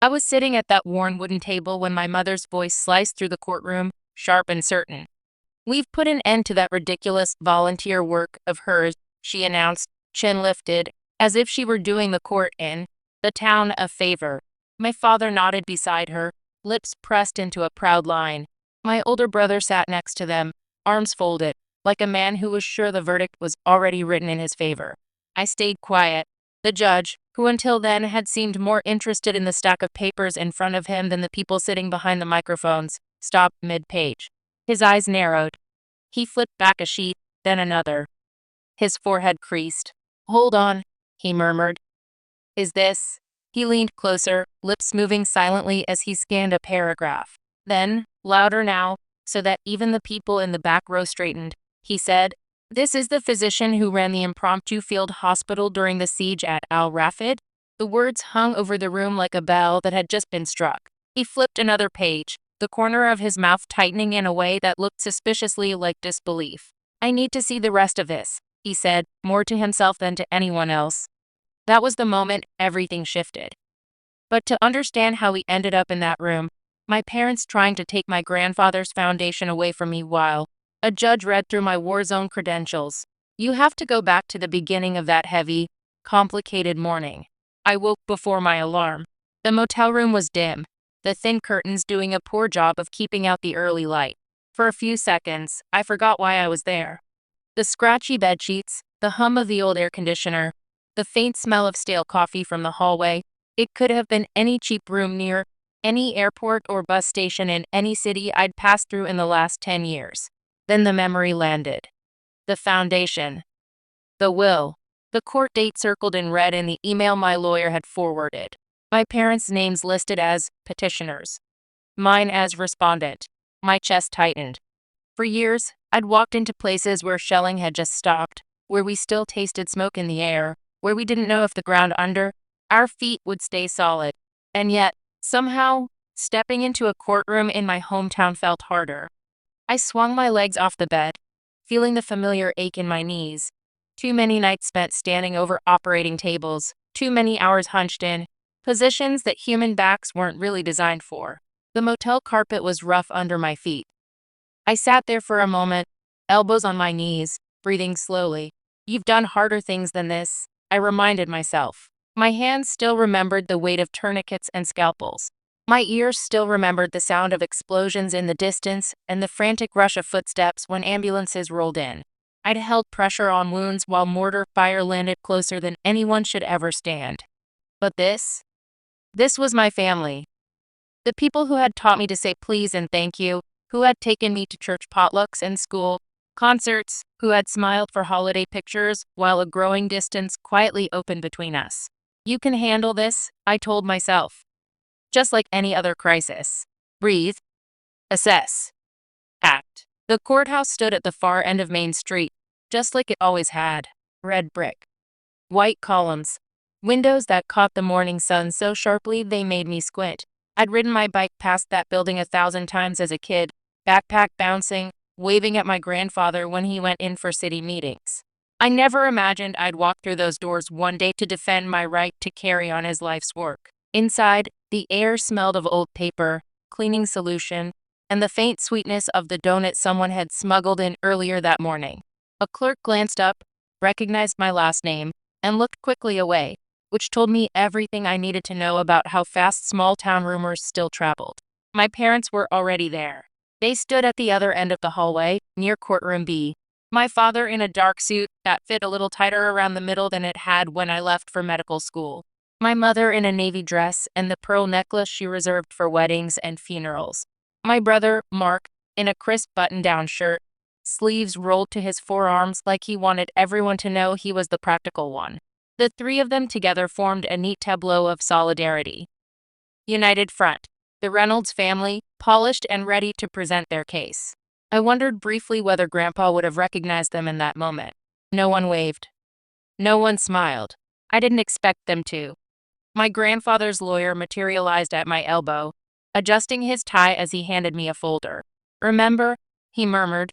I was sitting at that worn wooden table when my mother's voice sliced through the courtroom, sharp and certain. "We've put an end to that ridiculous volunteer work of hers," she announced, chin lifted, as if she were doing the court in the town a favor. My father nodded beside her, lips pressed into a proud line. My older brother sat next to them, arms folded, like a man who was sure the verdict was already written in his favor. I stayed quiet. The judge, who until then had seemed more interested in the stack of papers in front of him than the people sitting behind the microphones, stopped mid-page. His eyes narrowed. He flipped back a sheet, then another. His forehead creased. "Hold on," he murmured. "Is this?" He leaned closer, lips moving silently as he scanned a paragraph. Then, louder now, so that even the people in the back row straightened, he said, "This is the physician who ran the impromptu field hospital during the siege at Al-Rafid?" The words hung over the room like a bell that had just been struck. He flipped another page, the corner of his mouth tightening in a way that looked suspiciously like disbelief. "I need to see the rest of this," he said, more to himself than to anyone else. That was the moment everything shifted. But to understand how we ended up in that room, my parents trying to take my grandfather's foundation away from me while a judge read through my war zone credentials, you have to go back to the beginning of that heavy, complicated morning. I woke before my alarm. The motel room was dim, the thin curtains doing a poor job of keeping out the early light. For a few seconds, I forgot why I was there. The scratchy bedsheets, the hum of the old air conditioner, the faint smell of stale coffee from the hallway. It could have been any cheap room near any airport or bus station in any city I'd passed through in the last 10 years. Then the memory landed. The foundation. The will. The court date circled in red in the email my lawyer had forwarded. My parents' names listed as petitioners. Mine as respondent. My chest tightened. For years, I'd walked into places where shelling had just stopped, where we still tasted smoke in the air, where we didn't know if the ground under our feet would stay solid. And yet, somehow, stepping into a courtroom in my hometown felt harder. I swung my legs off the bed, feeling the familiar ache in my knees. Too many nights spent standing over operating tables, too many hours hunched in positions that human backs weren't really designed for. The motel carpet was rough under my feet. I sat there for a moment, elbows on my knees, breathing slowly. "You've done harder things than this," I reminded myself. My hands still remembered the weight of tourniquets and scalpels. My ears still remembered the sound of explosions in the distance and the frantic rush of footsteps when ambulances rolled in. I'd held pressure on wounds while mortar fire landed closer than anyone should ever stand. But this was my family. The people who had taught me to say please and thank you, who had taken me to church potlucks and school concerts, who had smiled for holiday pictures while a growing distance quietly opened between us. "You can handle this," I told myself. Just like any other crisis. Breathe. Assess. Act. The courthouse stood at the far end of Main Street, just like it always had. Red brick. White columns. Windows that caught the morning sun so sharply they made me squint. I'd ridden my bike past that building 1,000 times as a kid, backpack bouncing, waving at my grandfather when he went in for city meetings. I never imagined I'd walk through those doors one day to defend my right to carry on his life's work. Inside, the air smelled of old paper, cleaning solution, and the faint sweetness of the donut someone had smuggled in earlier that morning. A clerk glanced up, recognized my last name, and looked quickly away, which told me everything I needed to know about how fast small-town rumors still traveled. My parents were already there. They stood at the other end of the hallway, near courtroom B. My father in a dark suit that fit a little tighter around the middle than it had when I left for medical school. My mother in a navy dress and the pearl necklace she reserved for weddings and funerals. My brother, Mark, in a crisp button-down shirt, sleeves rolled to his forearms like he wanted everyone to know he was the practical one. The three of them together formed a neat tableau of solidarity. United front. The Reynolds family, polished and ready to present their case. I wondered briefly whether Grandpa would have recognized them in that moment. No one waved. No one smiled. I didn't expect them to. My grandfather's lawyer materialized at my elbow, adjusting his tie as he handed me a folder. "Remember," he murmured,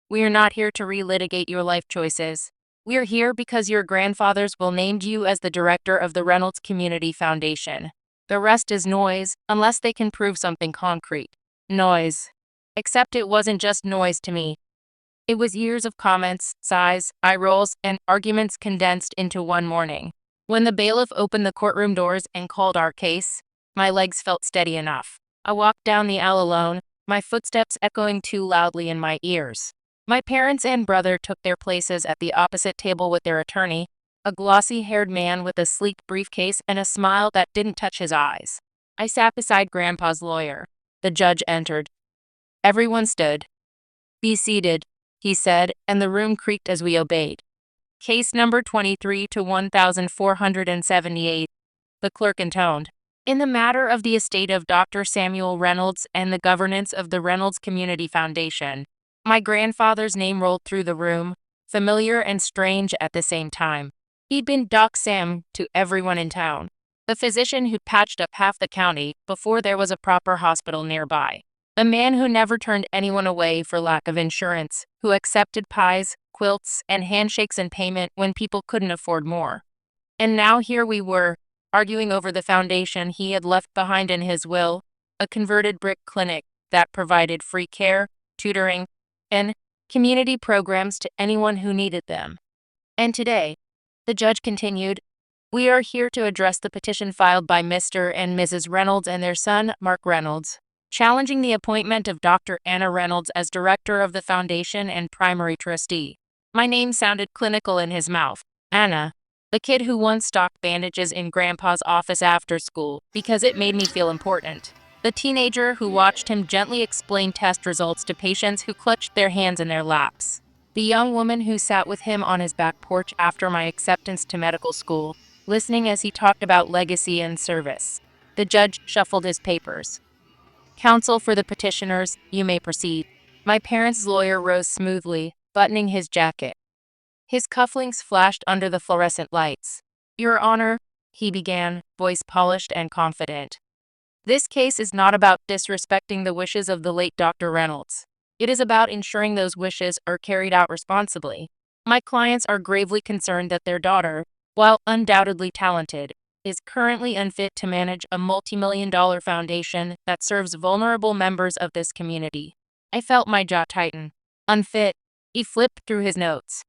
"we are not here to relitigate your life choices. We are here because your grandfathers will named you as the director of the Reynolds Community Foundation." The rest is noise, unless they can prove something concrete. Noise. Except it wasn't just noise to me. It was years of comments, sighs, eye rolls, and arguments condensed into one morning. When the bailiff opened the courtroom doors and called our case, my legs felt steady enough. I walked down the aisle alone, my footsteps echoing too loudly in my ears. My parents and brother took their places at the opposite table with their attorney, a glossy-haired man with a sleek briefcase and a smile that didn't touch his eyes. I sat beside Grandpa's lawyer. The judge entered. Everyone stood. "Be seated," he said, and the room creaked as we obeyed. "Case number 23 to 1478, the clerk intoned. "In the matter of the estate of Dr. Samuel Reynolds and the governance of the Reynolds Community Foundation." My grandfather's name rolled through the room, familiar and strange at the same time. He'd been Doc Sam to everyone in town, the physician who'd patched up half the county before there was a proper hospital nearby. A man who never turned anyone away for lack of insurance, who accepted pies, quilts, and handshakes in payment when people couldn't afford more. And now here we were, arguing over the foundation he had left behind in his will, a converted brick clinic that provided free care, tutoring, and community programs to anyone who needed them. And today, the judge continued, we are here to address the petition filed by Mr. and Mrs. Reynolds and their son, Mark Reynolds, challenging the appointment of Dr. Anna Reynolds as director of the foundation and primary trustee. My name sounded clinical in his mouth. Anna, the kid who once stocked bandages in Grandpa's office after school because it made me feel important. The teenager who watched him gently explain test results to patients who clutched their hands in their laps. The young woman who sat with him on his back porch after my acceptance to medical school, listening as he talked about legacy and service. The judge shuffled his papers. Counsel for the petitioners, you may proceed. My parents' lawyer rose smoothly, buttoning his jacket. His cufflinks flashed under the fluorescent lights. Your Honor, he began, voice polished and confident. This case is not about disrespecting the wishes of the late Dr. Reynolds. It is about ensuring those wishes are carried out responsibly. My clients are gravely concerned that their daughter, while undoubtedly talented, is currently unfit to manage a multi-million-dollar foundation that serves vulnerable members of this community. I felt my jaw tighten. Unfit. He flipped through his notes.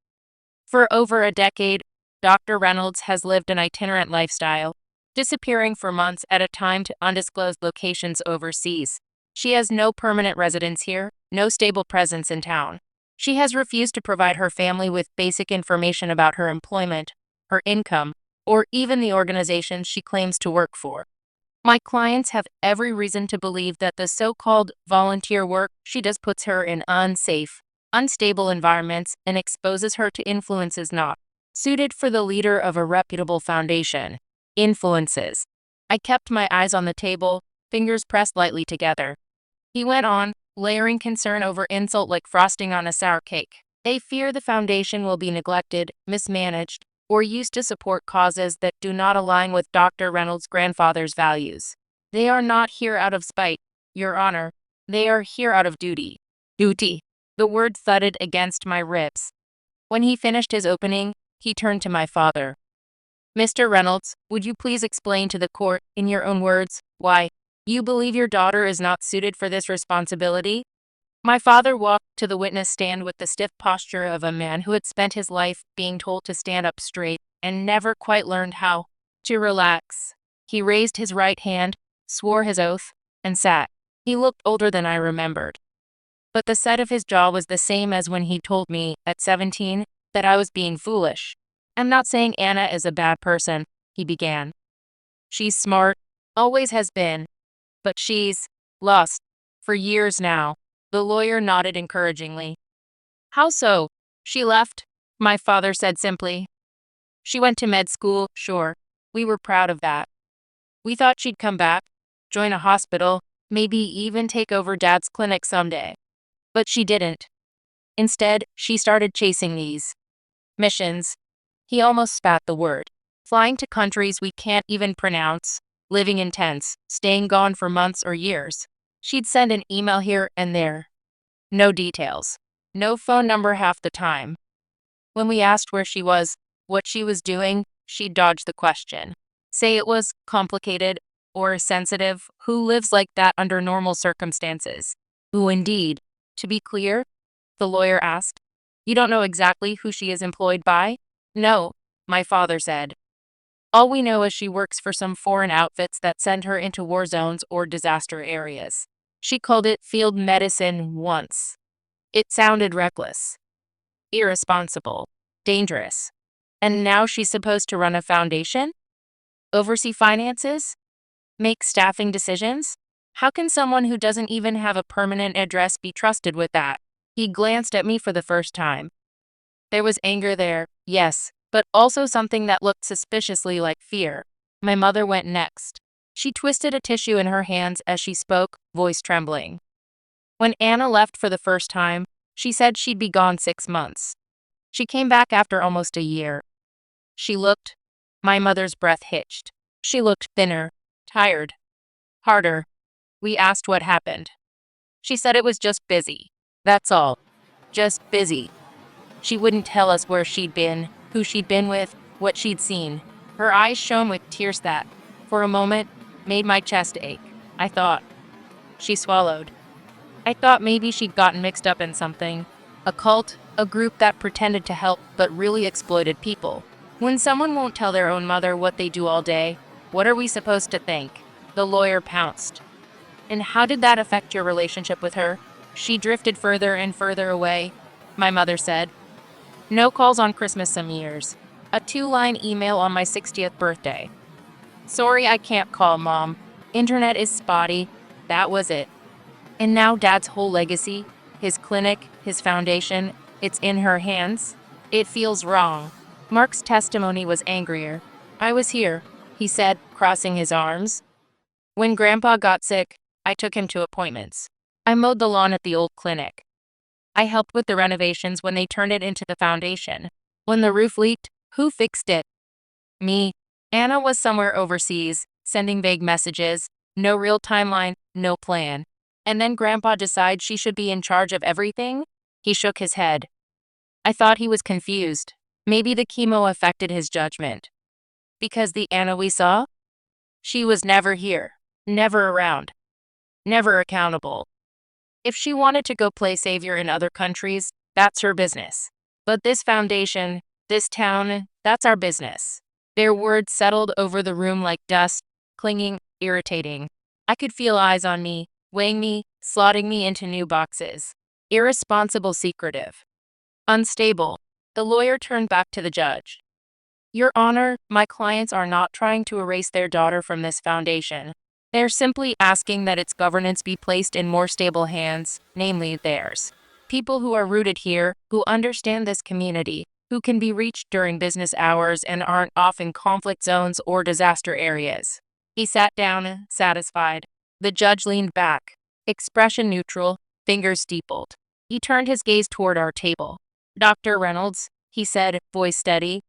For over a decade, Dr. Reynolds has lived an itinerant lifestyle, disappearing for months at a time to undisclosed locations overseas. She has no permanent residence here, no stable presence in town. She has refused to provide her family with basic information about her employment, her income, or even the organizations she claims to work for. My clients have every reason to believe that the so-called volunteer work she does puts her in unsafe, unstable environments and exposes her to influences not suited for the leader of a reputable foundation. Influences. I kept my eyes on the table, fingers pressed lightly together. He went on, layering concern over insult like frosting on a sour cake. They fear the foundation will be neglected, mismanaged, or used to support causes that do not align with Dr. Reynolds' grandfather's values. They are not here out of spite, Your Honor. They are here out of duty. Duty. The word thudded against my ribs. When he finished his opening, he turned to my father. Mr. Reynolds, would you please explain to the court, in your own words, why you believe your daughter is not suited for this responsibility? My father walked to the witness stand with the stiff posture of a man who had spent his life being told to stand up straight and never quite learned how to relax. He raised his right hand, swore his oath, and sat. He looked older than I remembered. But the set of his jaw was the same as when he told me, at 17, that I was being foolish. I'm not saying Anna is a bad person, he began. She's smart, always has been. But she's lost. For years now. The lawyer nodded encouragingly. How so? She left, my father said simply. She went to med school, sure. We were proud of that. We thought she'd come back, join a hospital, maybe even take over Dad's clinic someday. But she didn't. Instead, she started chasing these missions. He almost spat the word. Flying to countries we can't even pronounce, living in tents, staying gone for months or years. She'd send an email here and there. No details. No phone number half the time. When we asked where she was, what she was doing, she'd dodge the question. Say it was complicated, or sensitive, who lives like that under normal circumstances? Who indeed? To be clear, the lawyer asked, you don't know exactly who she is employed by? No, my father said. All we know is she works for some foreign outfits that send her into war zones or disaster areas. She called it field medicine once. It sounded reckless, irresponsible, dangerous. And now she's supposed to run a foundation? Oversee finances? Make staffing decisions? How can someone who doesn't even have a permanent address be trusted with that? He glanced at me for the first time. There was anger there, yes, but also something that looked suspiciously like fear. My mother went next. She twisted a tissue in her hands as she spoke, voice trembling. When Anna left for the first time, she said she'd be gone 6 months. She came back after almost a year. My mother's breath hitched. She looked thinner, tired, harder. We asked what happened. She said it was just busy. That's all. Just busy. She wouldn't tell us where she'd been, who she'd been with, what she'd seen. Her eyes shone with tears that, for a moment, made my chest ache. I thought. She swallowed. I thought maybe she'd gotten mixed up in something. A cult, a group that pretended to help but really exploited people. When someone won't tell their own mother what they do all day, what are we supposed to think? The lawyer pounced. And how did that affect your relationship with her? She drifted further and further away, my mother said. No calls on Christmas some years. A 2-line email on my 60th birthday. Sorry I can't call, Mom. Internet is spotty. That was it. And now Dad's whole legacy, his clinic, his foundation, it's in her hands. It feels wrong. Mark's testimony was angrier. I was here, he said, crossing his arms. When Grandpa got sick, I took him to appointments. I mowed the lawn at the old clinic. I helped with the renovations when they turned it into the foundation. When the roof leaked, who fixed it? Me. Anna was somewhere overseas, sending vague messages, no real timeline, no plan. And then Grandpa decides she should be in charge of everything? He shook his head. I thought he was confused. Maybe the chemo affected his judgment. Because the Anna we saw? She was never here, never around, never accountable. If she wanted to go play savior in other countries, that's her business. But this foundation, this town, that's our business. Their words settled over the room like dust, clinging, irritating. I could feel eyes on me, weighing me, slotting me into new boxes. Irresponsible, secretive. Unstable. The lawyer turned back to the judge. Your Honor, my clients are not trying to erase their daughter from this foundation. They're simply asking that its governance be placed in more stable hands, namely theirs. People who are rooted here, who understand this community, who can be reached during business hours and aren't off in conflict zones or disaster areas. He sat down, satisfied. The judge leaned back, expression neutral, fingers steepled. He turned his gaze toward our table. Dr. Reynolds, he said, voice steady.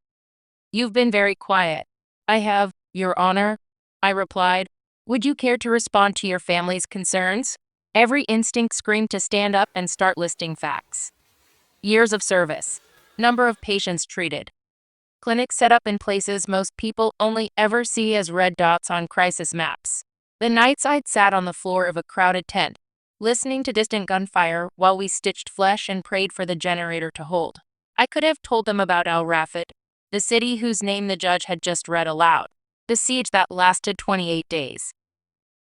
You've been very quiet. I have, Your Honor, I replied. Would you care to respond to your family's concerns? Every instinct screamed to stand up and start listing facts. Years of service. Number of patients treated. Clinics set up in places most people only ever see as red dots on crisis maps. The nights I'd sat on the floor of a crowded tent, listening to distant gunfire while we stitched flesh and prayed for the generator to hold. I could have told them about Al Rafid, the city whose name the judge had just read aloud, the siege that lasted 28 days.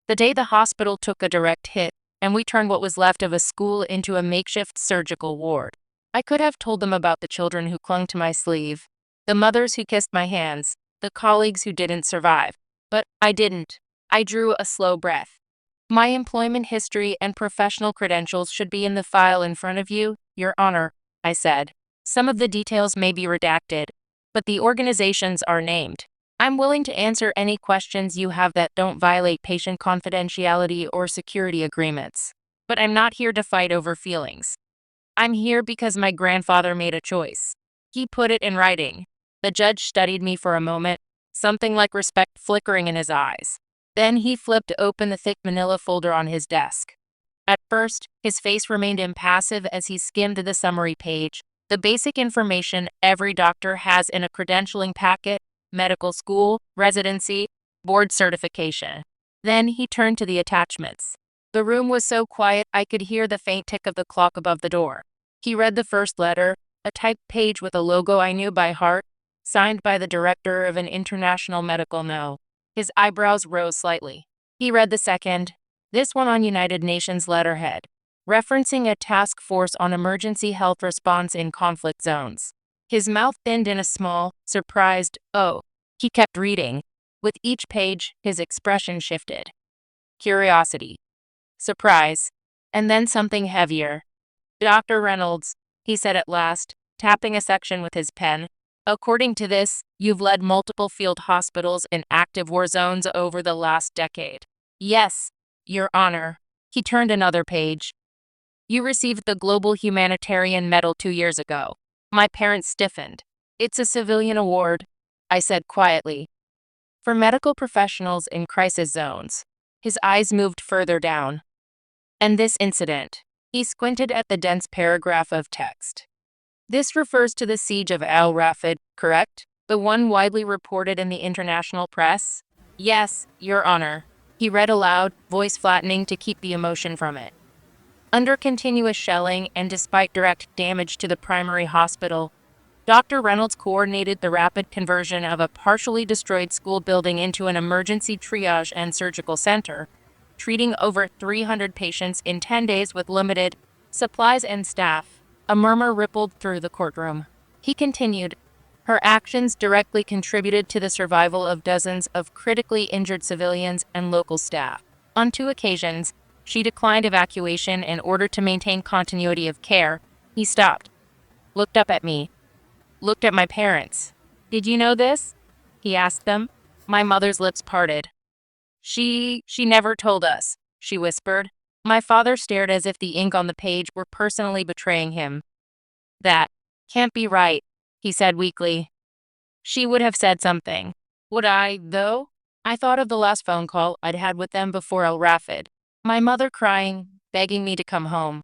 The day the hospital took a direct hit, and we turned what was left of a school into a makeshift surgical ward. I could have told them about the children who clung to my sleeve, the mothers who kissed my hands, the colleagues who didn't survive. But I didn't. I drew a slow breath. My employment history and professional credentials should be in the file in front of you, Your Honor, I said. Some of the details may be redacted, but the organizations are named. I'm willing to answer any questions you have that don't violate patient confidentiality or security agreements. But I'm not here to fight over feelings. I'm here because my grandfather made a choice. He put it in writing. The judge studied me for a moment, something like respect flickering in his eyes. Then he flipped open the thick manila folder on his desk. At first, his face remained impassive as he skimmed the summary page, the basic information every doctor has in a credentialing packet: medical school, residency, board certification. Then he turned to the attachments. The room was so quiet I could hear the faint tick of the clock above the door. He read the first letter, a typed page with a logo I knew by heart, signed by the director of an international medical no. His eyebrows rose slightly. He read the second, this one on United Nations letterhead, referencing a task force on emergency health response in conflict zones. His mouth thinned in a small, surprised, "Oh." He kept reading. With each page, his expression shifted. Curiosity, surprise, and then something heavier. "Dr. Reynolds," he said at last, tapping a section with his pen. "According to this, you've led multiple field hospitals in active war zones over the last decade." "Yes, Your Honor." He turned another page. "You received the Global Humanitarian Medal 2 years ago." My parents stiffened. "It's a civilian award," I said quietly. "For medical professionals in crisis zones." His eyes moved further down. "And this incident." He squinted at the dense paragraph of text. "This refers to the siege of Al Rafid, correct? The one widely reported in the international press?" "Yes, Your Honor." He read aloud, voice flattening to keep the emotion from it. "Under continuous shelling and despite direct damage to the primary hospital, Dr. Reynolds coordinated the rapid conversion of a partially destroyed school building into an emergency triage and surgical center, treating over 300 patients in 10 days with limited supplies and staff." A murmur rippled through the courtroom. He continued, "Her actions directly contributed to the survival of dozens of critically injured civilians and local staff. On 2 occasions, she declined evacuation in order to maintain continuity of care." He stopped, looked up at me, looked at my parents. "Did you know this?" he asked them. My mother's lips parted. She never told us," she whispered. My father stared as if the ink on the page were personally betraying him. "That can't be right," he said weakly. "She would have said something." Would I, though? I thought of the last phone call I'd had with them before Al Rafid. My mother crying, begging me to come home.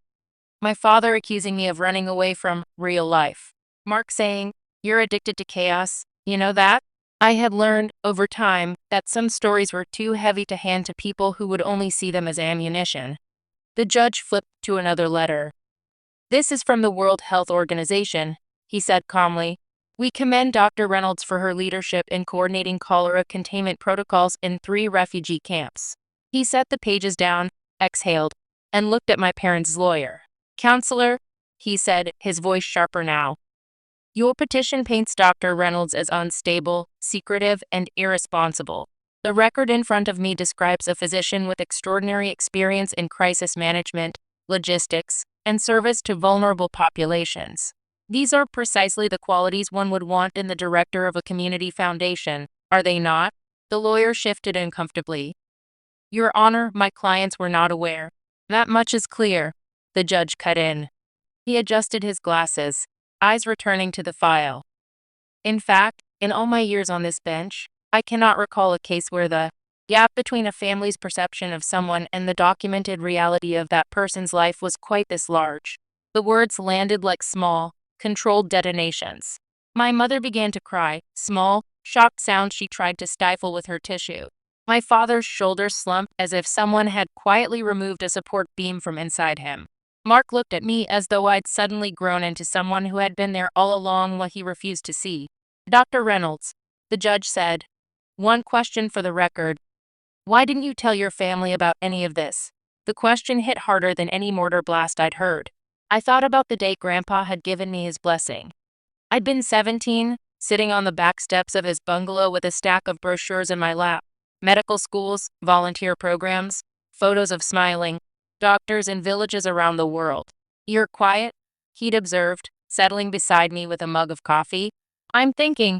My father accusing me of running away from real life. Mark saying, "You're addicted to chaos, you know that?" I had learned, over time, that some stories were too heavy to hand to people who would only see them as ammunition. The judge flipped to another letter. "This is from the World Health Organization," he said calmly. "We commend Dr. Reynolds for her leadership in coordinating cholera containment protocols in 3 refugee camps." He set the pages down, exhaled, and looked at my parents' lawyer. "Counselor," he said, his voice sharper now, "your petition paints Dr. Reynolds as unstable, secretive, and irresponsible. The record in front of me describes a physician with extraordinary experience in crisis management, logistics, and service to vulnerable populations. These are precisely the qualities one would want in the director of a community foundation, are they not?" The lawyer shifted uncomfortably. "Your Honor, my clients were not aware." "That much is clear," the judge cut in. He adjusted his glasses, eyes returning to the file. "In fact, in all my years on this bench, I cannot recall a case where the gap between a family's perception of someone and the documented reality of that person's life was quite this large." The words landed like small, controlled detonations. My mother began to cry, small, shocked sounds she tried to stifle with her tissue. My father's shoulders slumped as if someone had quietly removed a support beam from inside him. Mark looked at me as though I'd suddenly grown into someone who had been there all along what he refused to see. "Dr. Reynolds," the judge said, "one question for the record. Why didn't you tell your family about any of this?" The question hit harder than any mortar blast I'd heard. I thought about the day Grandpa had given me his blessing. I'd been 17, sitting on the back steps of his bungalow with a stack of brochures in my lap. Medical schools, volunteer programs, photos of smiling doctors in villages around the world. "You're quiet," he'd observed, settling beside me with a mug of coffee. "I'm thinking,"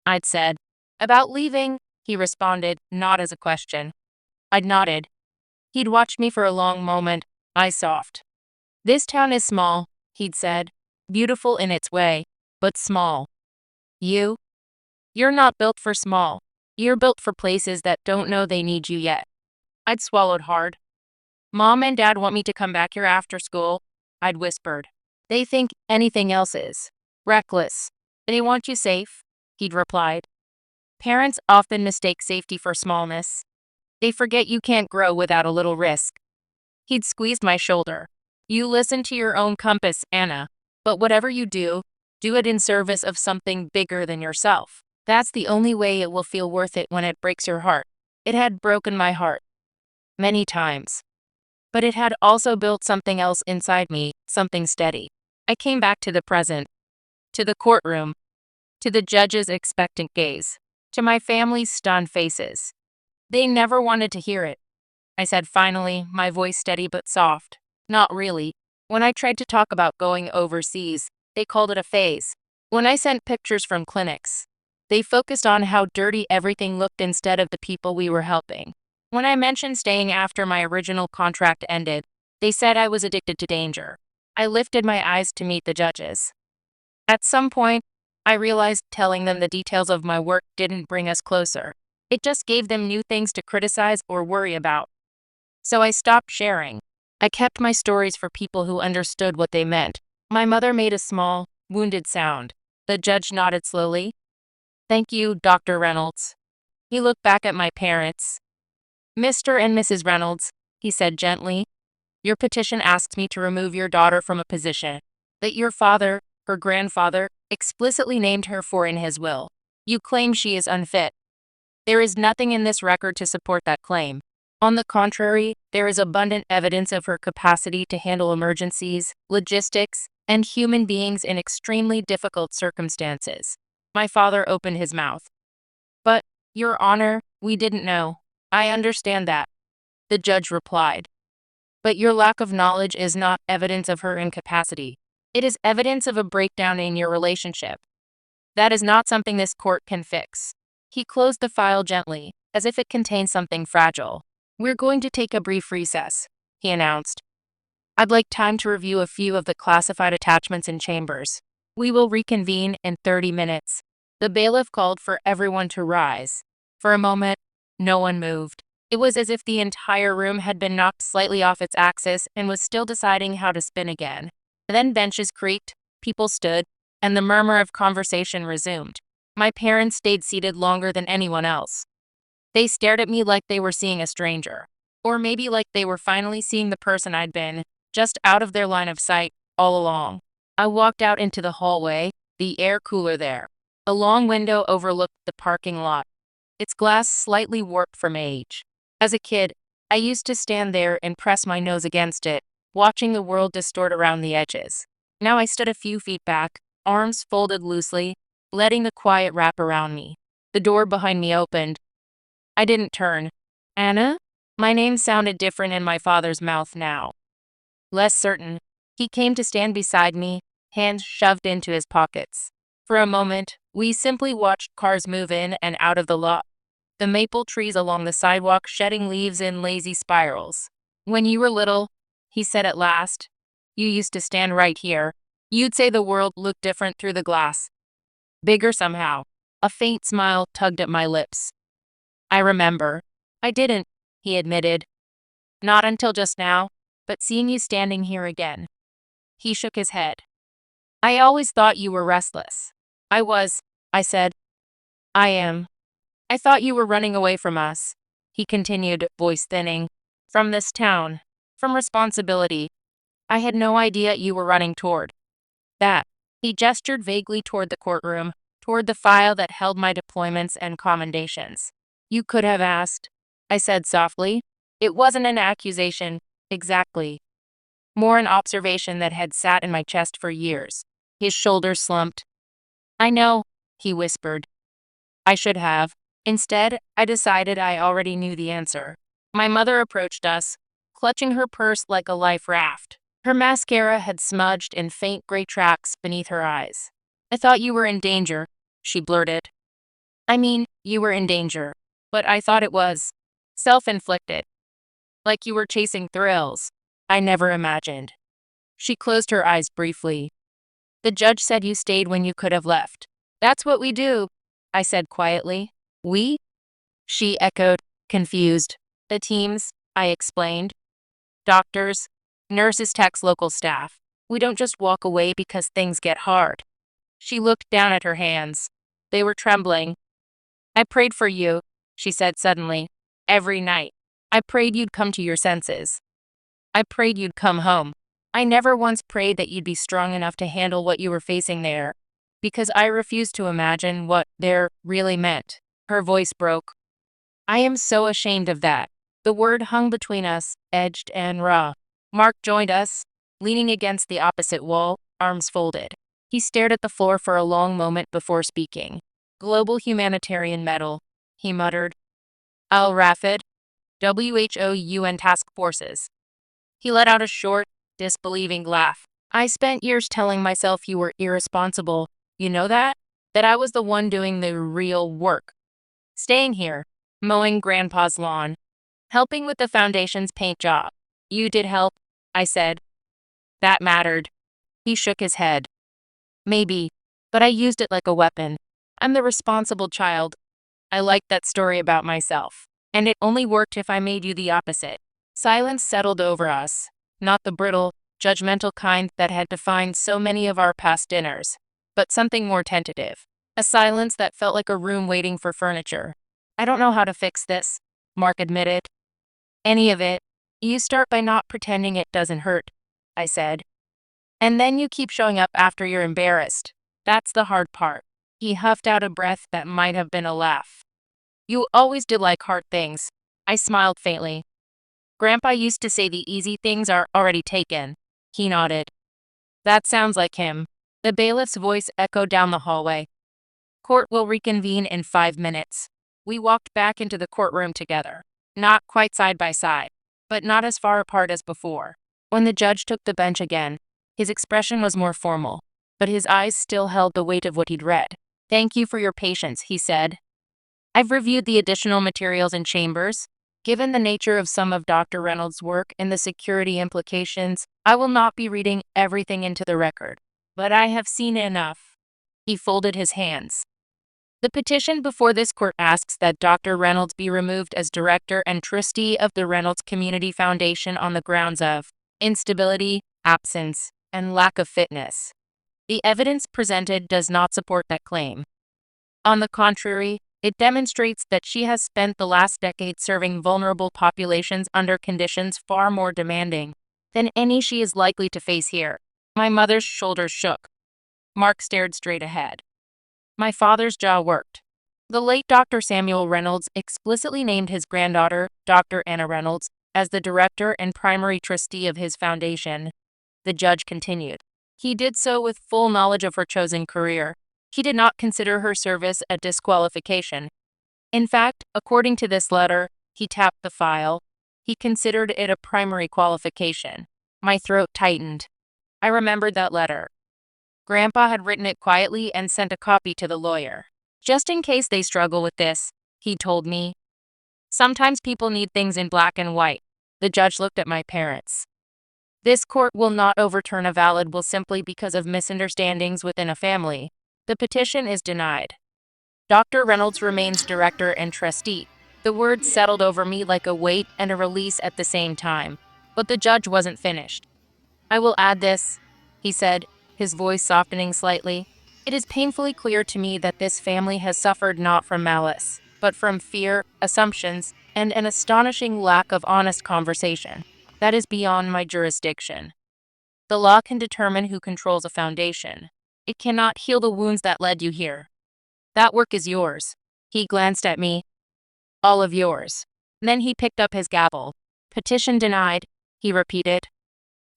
I'd said. "About leaving," he responded, not as a question. I'd nodded. He'd watched me for a long moment, eyes soft. "This town is small," he'd said. "Beautiful in its way, but small. You? You're not built for small. You're built for places that don't know they need you yet." I'd swallowed hard. "Mom and Dad want me to come back here after school," I'd whispered. "They think anything else is reckless. They want you safe," he'd replied. "Parents often mistake safety for smallness." They forget you can't grow without a little risk. He'd squeezed my shoulder. You listen to your own compass, Anna. But whatever you do, do it in service of something bigger than yourself. That's the only way it will feel worth it when it breaks your heart. It had broken my heart many times. But it had also built something else inside me, something steady. I came back to the present, to the courtroom, to the judge's expectant gaze, to my family's stunned faces. They never wanted to hear it, I said finally, my voice steady but soft. Not really. When I tried to talk about going overseas, they called it a phase. When I sent pictures from clinics, they focused on how dirty everything looked instead of the people we were helping. When I mentioned staying after my original contract ended, they said I was addicted to danger. I lifted my eyes to meet the judges. At some point, I realized telling them the details of my work didn't bring us closer. It just gave them new things to criticize or worry about. So I stopped sharing. I kept my stories for people who understood what they meant. My mother made a small, wounded sound. The judge nodded slowly. Thank you, Dr. Reynolds. He looked back at my parents. Mr. and Mrs. Reynolds, he said gently, your petition asks me to remove your daughter from a position that your father, her grandfather, explicitly named her for in his will. You claim she is unfit. There is nothing in this record to support that claim. On the contrary, there is abundant evidence of her capacity to handle emergencies, logistics, and human beings in extremely difficult circumstances. My father opened his mouth. But, Your Honor, we didn't know. I understand that, the judge replied. But your lack of knowledge is not evidence of her incapacity. It is evidence of a breakdown in your relationship. That is not something this court can fix. He closed the file gently, as if it contained something fragile. We're going to take a brief recess, he announced. I'd like time to review a few of the classified attachments in chambers. We will reconvene in 30 minutes. The bailiff called for everyone to rise. For a moment, no one moved. It was as if the entire room had been knocked slightly off its axis and was still deciding how to spin again. Then benches creaked, people stood, and the murmur of conversation resumed. My parents stayed seated longer than anyone else. They stared at me like they were seeing a stranger. Or maybe like they were finally seeing the person I'd been, just out of their line of sight, all along. I walked out into the hallway, the air cooler there. A long window overlooked the parking lot, its glass slightly warped from age. As a kid, I used to stand there and press my nose against it, watching the world distort around the edges. Now I stood a few feet back, arms folded loosely, letting the quiet wrap around me. The door behind me opened. I didn't turn. Anna? My name sounded different in my father's mouth now. Less certain. He came to stand beside me, hands shoved into his pockets. For a moment, we simply watched cars move in and out of the lot, the maple trees along the sidewalk shedding leaves in lazy spirals. When you were little, he said at last, you used to stand right here. You'd say the world looked different through the glass. Bigger somehow. A faint smile tugged at my lips. I remember. I didn't, he admitted. Not until just now, but seeing you standing here again. He shook his head. I always thought you were restless. I was, I said. I am. I thought you were running away from us, he continued, voice thinning. From this town. From responsibility. I had no idea you were running toward that. He gestured vaguely toward the courtroom, toward the file that held my deployments and commendations. You could have asked, I said softly. It wasn't an accusation, exactly. More an observation that had sat in my chest for years. His shoulders slumped. I know, he whispered. I should have. Instead, I decided I already knew the answer. My mother approached us, clutching her purse like a life raft. Her mascara had smudged in faint gray tracks beneath her eyes. I thought you were in danger, she blurted. I mean, you were in danger, but I thought it was self-inflicted. Like you were chasing thrills. I never imagined. She closed her eyes briefly. The judge said you stayed when you could have left. That's what we do, I said quietly. We? She echoed, confused. The teams, I explained. Doctors, nurses, techs, local staff. We don't just walk away because things get hard. She looked down at her hands. They were trembling. I prayed for you, she said suddenly. Every night. I prayed you'd come to your senses. I prayed you'd come home. I never once prayed that you'd be strong enough to handle what you were facing there, because I refused to imagine what there really meant. Her voice broke. I am so ashamed of that. The word hung between us, edged and raw. Mark joined us, leaning against the opposite wall, arms folded. He stared at the floor for a long moment before speaking. Global Humanitarian Medal, he muttered. Al Rafid, WHO Task Forces. He let out a short, disbelieving laugh. I spent years telling myself you were irresponsible. You know that? That I was the one doing the real work. Staying here, mowing Grandpa's lawn, helping with the foundation's paint job. You did help, I said. That mattered. He shook his head. Maybe, but I used it like a weapon. I'm the responsible child. I liked that story about myself. And it only worked if I made you the opposite. Silence settled over us, not the brittle, judgmental kind that had defined so many of our past dinners, but something more tentative. A silence that felt like a room waiting for furniture. I don't know how to fix this, Mark admitted. Any of it. You start by not pretending it doesn't hurt, I said. And then you keep showing up after you're embarrassed. That's the hard part. He huffed out a breath that might have been a laugh. You always did like hard things. I smiled faintly. Grandpa used to say the easy things are already taken. He nodded. That sounds like him. The bailiff's voice echoed down the hallway. Court will reconvene in 5 minutes. We walked back into the courtroom together. Not quite side by side, but not as far apart as before. When the judge took the bench again, his expression was more formal, but his eyes still held the weight of what he'd read. Thank you for your patience, he said. I've reviewed the additional materials in chambers. Given the nature of some of Dr. Reynolds' work and the security implications, I will not be reading everything into the record. But I have seen enough. He folded his hands. The petition before this court asks that Dr. Reynolds be removed as director and trustee of the Reynolds Community Foundation on the grounds of instability, absence, and lack of fitness. The evidence presented does not support that claim. On the contrary, it demonstrates that she has spent the last decade serving vulnerable populations under conditions far more demanding than any she is likely to face here. My mother's shoulders shook. Mark stared straight ahead. My father's jaw worked. The late Dr. Samuel Reynolds explicitly named his granddaughter, Dr. Anna Reynolds, as the director and primary trustee of his foundation. The judge continued. He did so with full knowledge of her chosen career. He did not consider her service a disqualification. In fact, according to this letter, he tapped the file. He considered it a primary qualification. My throat tightened. I remembered that letter. Grandpa had written it quietly and sent a copy to the lawyer. Just in case they struggle with this, he told me. Sometimes people need things in black and white. The judge looked at my parents. This court will not overturn a valid will simply because of misunderstandings within a family. The petition is denied. Dr. Reynolds remains director and trustee. The words settled over me like a weight and a release at the same time. But the judge wasn't finished. I will add this, he said, his voice softening slightly. It is painfully clear to me that this family has suffered not from malice, but from fear, assumptions, and an astonishing lack of honest conversation. That is beyond my jurisdiction. The law can determine who controls a foundation. It cannot heal the wounds that led you here. That work is yours. He glanced at me. All of yours. Then he picked up his gavel. Petition denied, he repeated.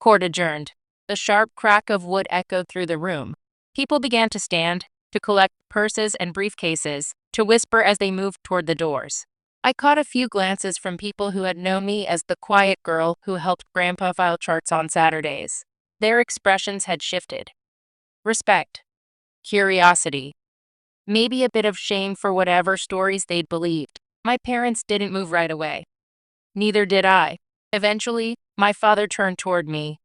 Court adjourned. The sharp crack of wood echoed through the room. People began to stand, to collect purses and briefcases, to whisper as they moved toward the doors. I caught a few glances from people who had known me as the quiet girl who helped Grandpa file charts on Saturdays. Their expressions had shifted. Respect. Curiosity. Maybe a bit of shame for whatever stories they'd believed. My parents didn't move right away. Neither did I. Eventually, my father turned toward me.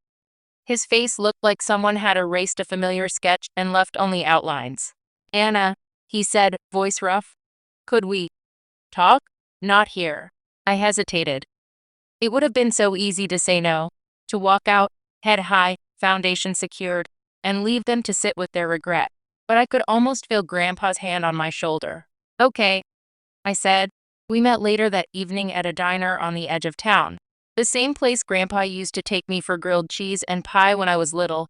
His face looked like someone had erased a familiar sketch and left only outlines. Anna, he said, voice rough. Could we talk? Not here. I hesitated. It would have been so easy to say no, to walk out, head high, foundation secured, and leave them to sit with their regret. But I could almost feel Grandpa's hand on my shoulder. Okay, I said. We met later that evening at a diner on the edge of town. The same place Grandpa used to take me for grilled cheese and pie when I was little,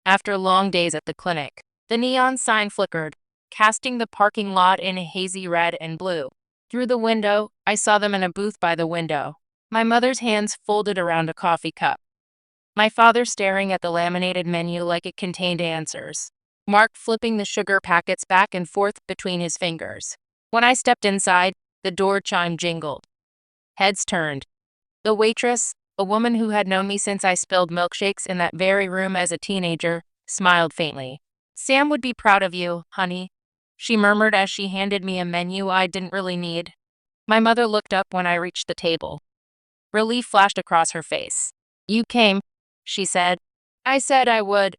after long days at the clinic. The neon sign flickered, casting the parking lot in hazy red and blue. Through the window, I saw them in a booth by the window, my mother's hands folded around a coffee cup. My father staring at the laminated menu like it contained answers. Mark flipping the sugar packets back and forth between his fingers. When I stepped inside, the door chime jingled. Heads turned. The waitress, a woman who had known me since I spilled milkshakes in that very room as a teenager, smiled faintly. "Sam would be proud of you, honey," she murmured as she handed me a menu I didn't really need. My mother looked up when I reached the table. Relief flashed across her face. "You came," she said. "I said I would,"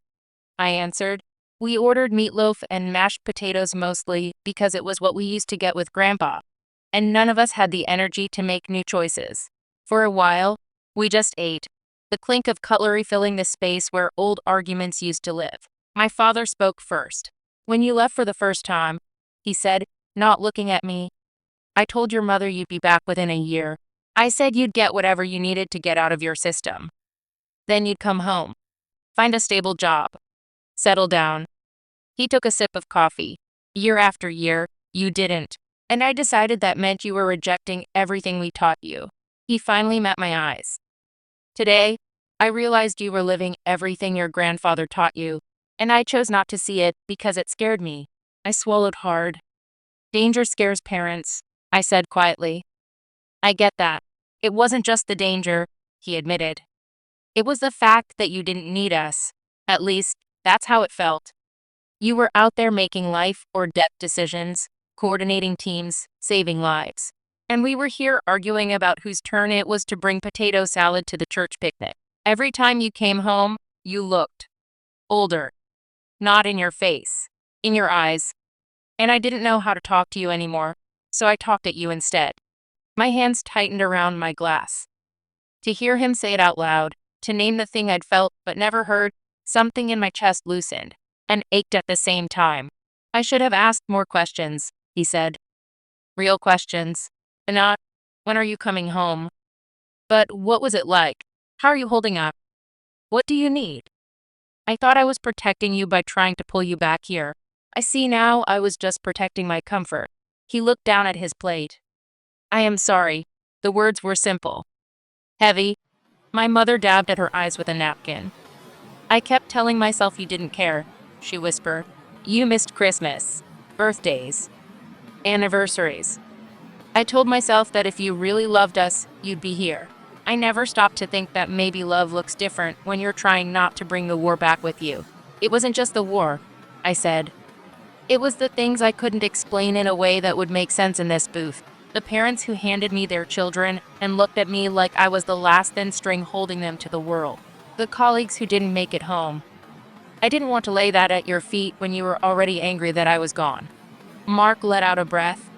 I answered. We ordered meatloaf and mashed potatoes mostly because it was what we used to get with Grandpa, and none of us had the energy to make new choices. For a while, we just ate, the clink of cutlery filling the space where old arguments used to live. My father spoke first. "When you left for the first time," he said, not looking at me, "I told your mother you'd be back within a year. I said you'd get whatever you needed to get out of your system. Then you'd come home, find a stable job, settle down." He took a sip of coffee. "Year after year, you didn't. And I decided that meant you were rejecting everything we taught you." He finally met my eyes. "Today, I realized you were living everything your grandfather taught you, and I chose not to see it because it scared me." I swallowed hard. "Danger scares parents," I said quietly. "I get that. It wasn't just the danger," he admitted. "It was the fact that you didn't need us. At least, that's how it felt. You were out there making life or death decisions, coordinating teams, saving lives. And we were here arguing about whose turn it was to bring potato salad to the church picnic. Every time you came home, you looked older. Not in your face, in your eyes. And I didn't know how to talk to you anymore, so I talked at you instead." My hands tightened around my glass. To hear him say it out loud, to name the thing I'd felt but never heard, something in my chest loosened and ached at the same time. "I should have asked more questions," he said. "Real questions. And not, 'When are you coming home?' But what was it like? How are you holding up? What do you need?" I thought I was protecting you by trying to pull you back here. I see now I was just protecting my comfort. He looked down at his plate. "I am sorry." The words were simple. Heavy. My mother dabbed at her eyes with a napkin. "I kept telling myself you didn't care," she whispered. "You missed Christmas, birthdays, anniversaries. I told myself that if you really loved us, you'd be here. I never stopped to think that maybe love looks different when you're trying not to bring the war back with you." "It wasn't just the war," I said. "It was the things I couldn't explain in a way that would make sense in this booth. The parents who handed me their children and looked at me like I was the last thin string holding them to the world. The colleagues who didn't make it home. I didn't want to lay that at your feet when you were already angry that I was gone." Mark let out a breath.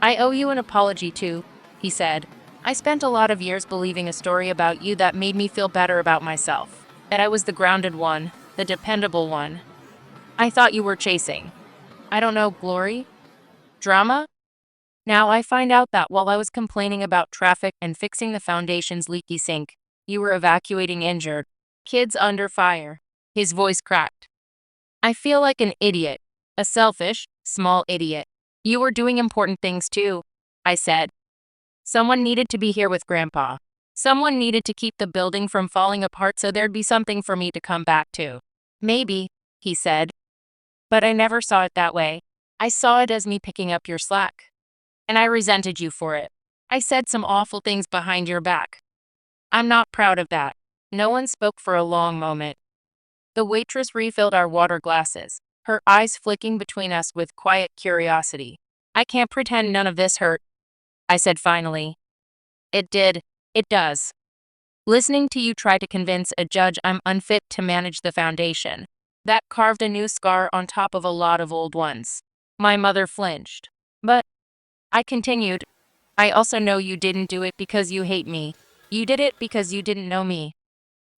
"I owe you an apology too," he said. "I spent a lot of years believing a story about you that made me feel better about myself. That I was the grounded one, the dependable one. I thought you were chasing, I don't know, glory? Drama? Now I find out that while I was complaining about traffic and fixing the foundation's leaky sink, you were evacuating injured kids under fire." His voice cracked. "I feel like an idiot, a selfish, small idiot." "You were doing important things too," I said. "Someone needed to be here with Grandpa. Someone needed to keep the building from falling apart so there'd be something for me to come back to." "Maybe," he said. "But I never saw it that way. I saw it as me picking up your slack. And I resented you for it. I said some awful things behind your back. I'm not proud of that." No one spoke for a long moment. The waitress refilled our water glasses, her eyes flicking between us with quiet curiosity. "I can't pretend none of this hurt," I said finally. "It did. It does. Listening to you try to convince a judge I'm unfit to manage the foundation. That carved a new scar on top of a lot of old ones." My mother flinched. "But," I continued, "I also know you didn't do it because you hate me. You did it because you didn't know me.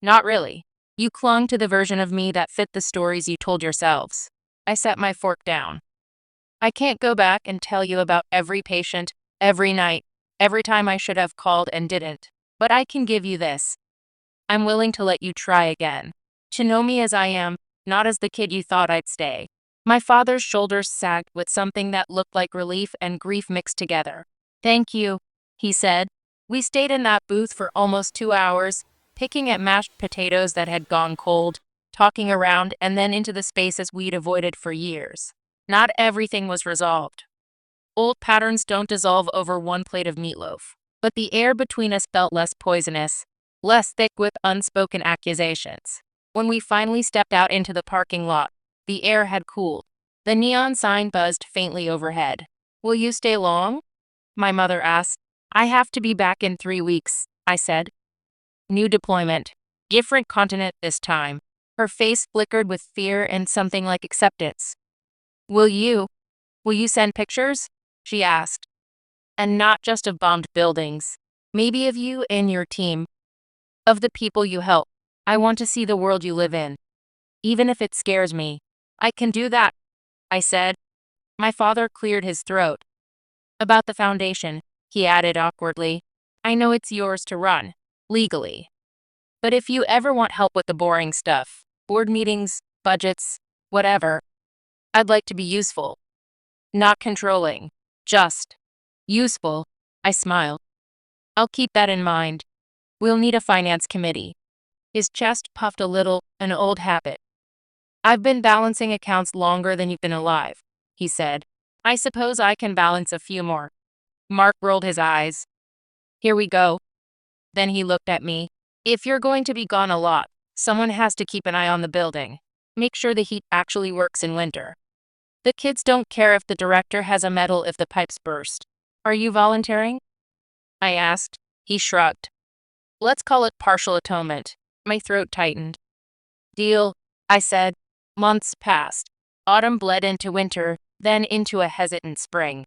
Not really. You clung to the version of me that fit the stories you told yourselves." I set my fork down. "I can't go back and tell you about every patient, every night, every time I should have called and didn't. But I can give you this. I'm willing to let you try again. To know me as I am, not as the kid you thought I'd stay. My father's shoulders sagged with something that looked like relief and grief mixed together. Thank you, he said. We stayed in that booth for almost 2 hours, picking at mashed potatoes that had gone cold, talking around, and then into the spaces we'd avoided for years. Not everything was resolved. Old patterns don't dissolve over one plate of meatloaf. But the air between us felt less poisonous, less thick with unspoken accusations. When we finally stepped out into the parking lot, the air had cooled. The neon sign buzzed faintly overhead. Will you stay long? My mother asked. I have to be back in 3 weeks, I said. New deployment. Different continent this time. Her face flickered with fear and something like acceptance. Will you send pictures? She asked. And not just of bombed buildings. Maybe of you and your team. Of the people you help. I want to see the world you live in. Even if it scares me. I can do that, I said. My father cleared his throat. About the foundation, he added awkwardly. I know it's yours to run, legally. But if you ever want help with the boring stuff, board meetings, budgets, whatever, I'd like to be useful. Not controlling. Just useful, I smiled. I'll keep that in mind. We'll need a finance committee. His chest puffed a little, an old habit. I've been balancing accounts longer than you've been alive, he said. I suppose I can balance a few more. Mark rolled his eyes. Here we go. Then he looked at me. If you're going to be gone a lot, someone has to keep an eye on the building. Make sure the heat actually works in winter. The kids don't care if the director has a medal if the pipes burst. Are you volunteering? I asked. He shrugged. Let's call it partial atonement. My throat tightened. Deal, I said. Months passed. Autumn bled into winter, then into a hesitant spring.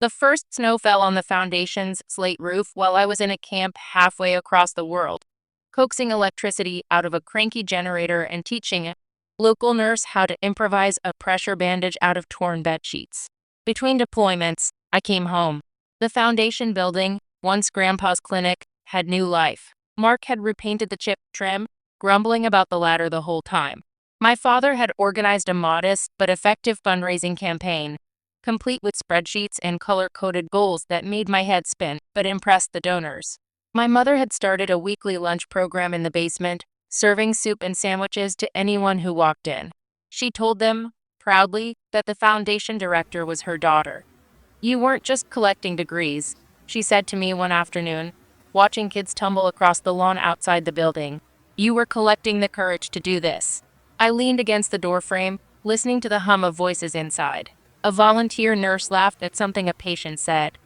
The first snow fell on the foundation's slate roof while I was in a camp halfway across the world, coaxing electricity out of a cranky generator and teaching a local nurse how to improvise a pressure bandage out of torn bed sheets. Between deployments, I came home. The foundation building, once Grandpa's clinic, had new life. Mark had repainted the chip trim, grumbling about the ladder the whole time. My father had organized a modest but effective fundraising campaign, complete with spreadsheets and color-coded goals that made my head spin but impressed the donors. My mother had started a weekly lunch program in the basement, serving soup and sandwiches to anyone who walked in. She told them, proudly, that the foundation director was her daughter. You weren't just collecting degrees, she said to me one afternoon, watching kids tumble across the lawn outside the building. You were collecting the courage to do this. I leaned against the doorframe, listening to the hum of voices inside. A volunteer nurse laughed at something a patient said.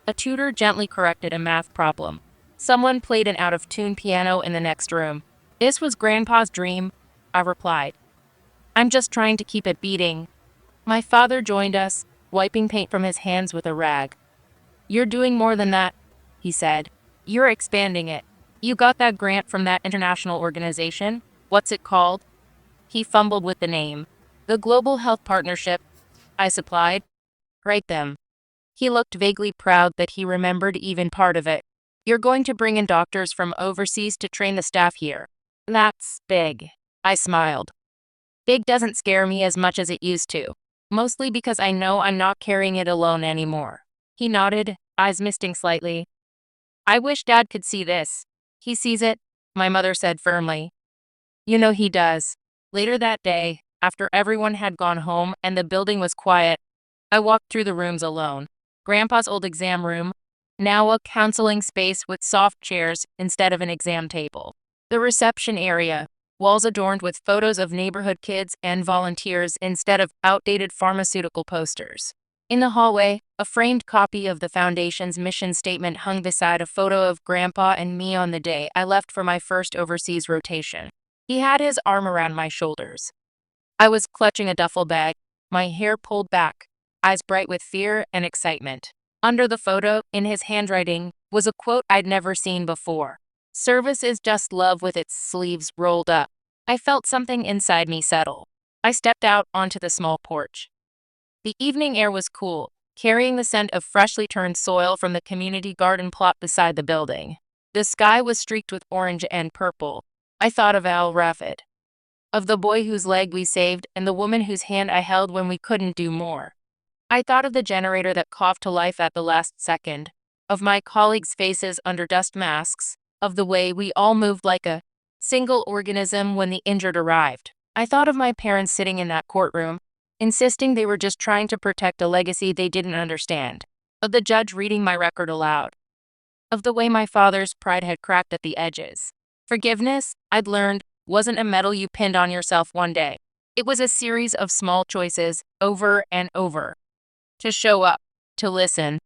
A tutor gently corrected a math problem. Someone played an out-of-tune piano in the next room. This was Grandpa's dream, I replied. I'm just trying to keep it beating. My father joined us, wiping paint from his hands with a rag. You're doing more than that, he said. You're expanding it. You got that grant from that international organization? What's it called? He fumbled with the name. The Global Health Partnership, I supplied. Write them. He looked vaguely proud that he remembered even part of it. You're going to bring in doctors from overseas to train the staff here. That's big. I smiled. Big doesn't scare me as much as it used to. Mostly because I know I'm not carrying it alone anymore. He nodded, eyes misting slightly. I wish Dad could see this. He sees it, my mother said firmly. You know he does. Later that day, after everyone had gone home and the building was quiet, I walked through the rooms alone. Grandpa's old exam room, now a counseling space with soft chairs instead of an exam table. The reception area, walls adorned with photos of neighborhood kids and volunteers instead of outdated pharmaceutical posters. In the hallway, a framed copy of the Foundation's mission statement hung beside a photo of Grandpa and me on the day I left for my first overseas rotation. He had his arm around my shoulders. I was clutching a duffel bag, my hair pulled back, eyes bright with fear and excitement. Under the photo, in his handwriting, was a quote I'd never seen before. Service is just love with its sleeves rolled up. I felt something inside me settle. I stepped out onto the small porch. The evening air was cool, carrying the scent of freshly turned soil from the community garden plot beside the building. The sky was streaked with orange and purple. I thought of Al Rafid, of the boy whose leg we saved and the woman whose hand I held when we couldn't do more. I thought of the generator that coughed to life at the last second, of my colleagues' faces under dust masks, of the way we all moved like a single organism when the injured arrived. I thought of my parents sitting in that courtroom, insisting they were just trying to protect a legacy they didn't understand, of the judge reading my record aloud, of the way my father's pride had cracked at the edges. Forgiveness, I'd learned, wasn't a medal you pinned on yourself one day. It was a series of small choices, over and over. To show up, to listen,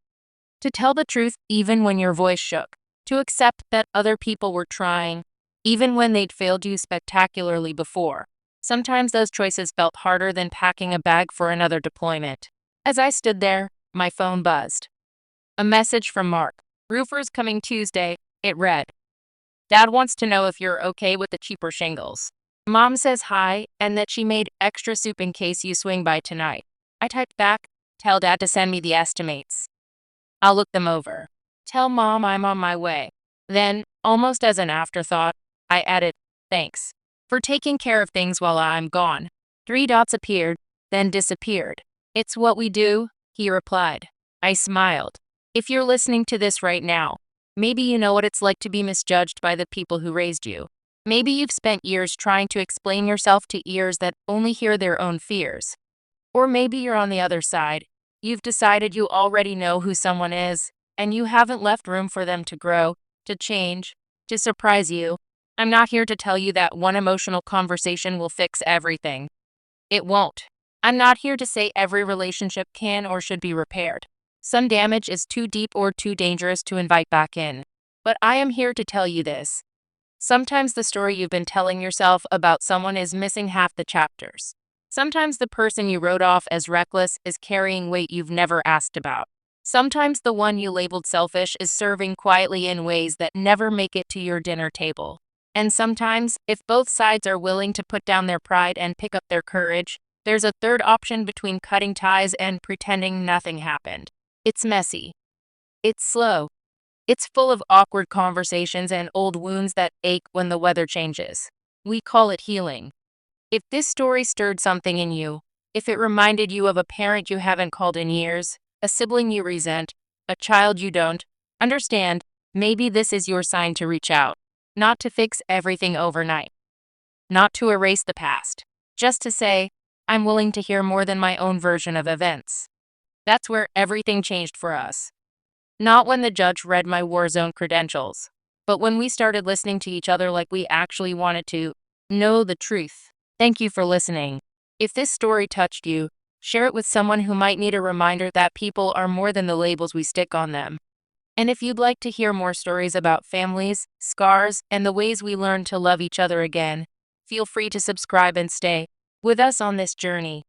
to tell the truth even when your voice shook, to accept that other people were trying, even when they'd failed you spectacularly before. Sometimes those choices felt harder than packing a bag for another deployment. As I stood there, my phone buzzed. A message from Mark. "Roofers coming Tuesday," it read. "Dad wants to know if you're okay with the cheaper shingles. Mom says hi and that she made extra soup in case you swing by tonight." I typed back, "Tell Dad to send me the estimates. I'll look them over. Tell Mom I'm on my way." Then, almost as an afterthought, I added, "Thanks for taking care of things while I'm gone." 3 dots appeared, then disappeared. "It's what we do," he replied. I smiled. If you're listening to this right now, maybe you know what it's like to be misjudged by the people who raised you. Maybe you've spent years trying to explain yourself to ears that only hear their own fears. Or maybe you're on the other side. You've decided you already know who someone is, and you haven't left room for them to grow, to change, to surprise you. I'm not here to tell you that one emotional conversation will fix everything. It won't. I'm not here to say every relationship can or should be repaired. Some damage is too deep or too dangerous to invite back in. But I am here to tell you this. Sometimes the story you've been telling yourself about someone is missing half the chapters. Sometimes the person you wrote off as reckless is carrying weight you've never asked about. Sometimes the one you labeled selfish is serving quietly in ways that never make it to your dinner table. And sometimes, if both sides are willing to put down their pride and pick up their courage, there's a third option between cutting ties and pretending nothing happened. It's messy. It's slow. It's full of awkward conversations and old wounds that ache when the weather changes. We call it healing. If this story stirred something in you, if it reminded you of a parent you haven't called in years, a sibling you resent, a child you don't understand, maybe this is your sign to reach out. Not to fix everything overnight. Not to erase the past. Just to say, I'm willing to hear more than my own version of events. That's where everything changed for us. Not when the judge read my war zone credentials, but when we started listening to each other like we actually wanted to know the truth. Thank you for listening. If this story touched you, share it with someone who might need a reminder that people are more than the labels we stick on them. And if you'd like to hear more stories about families, scars, and the ways we learn to love each other again, feel free to subscribe and stay with us on this journey.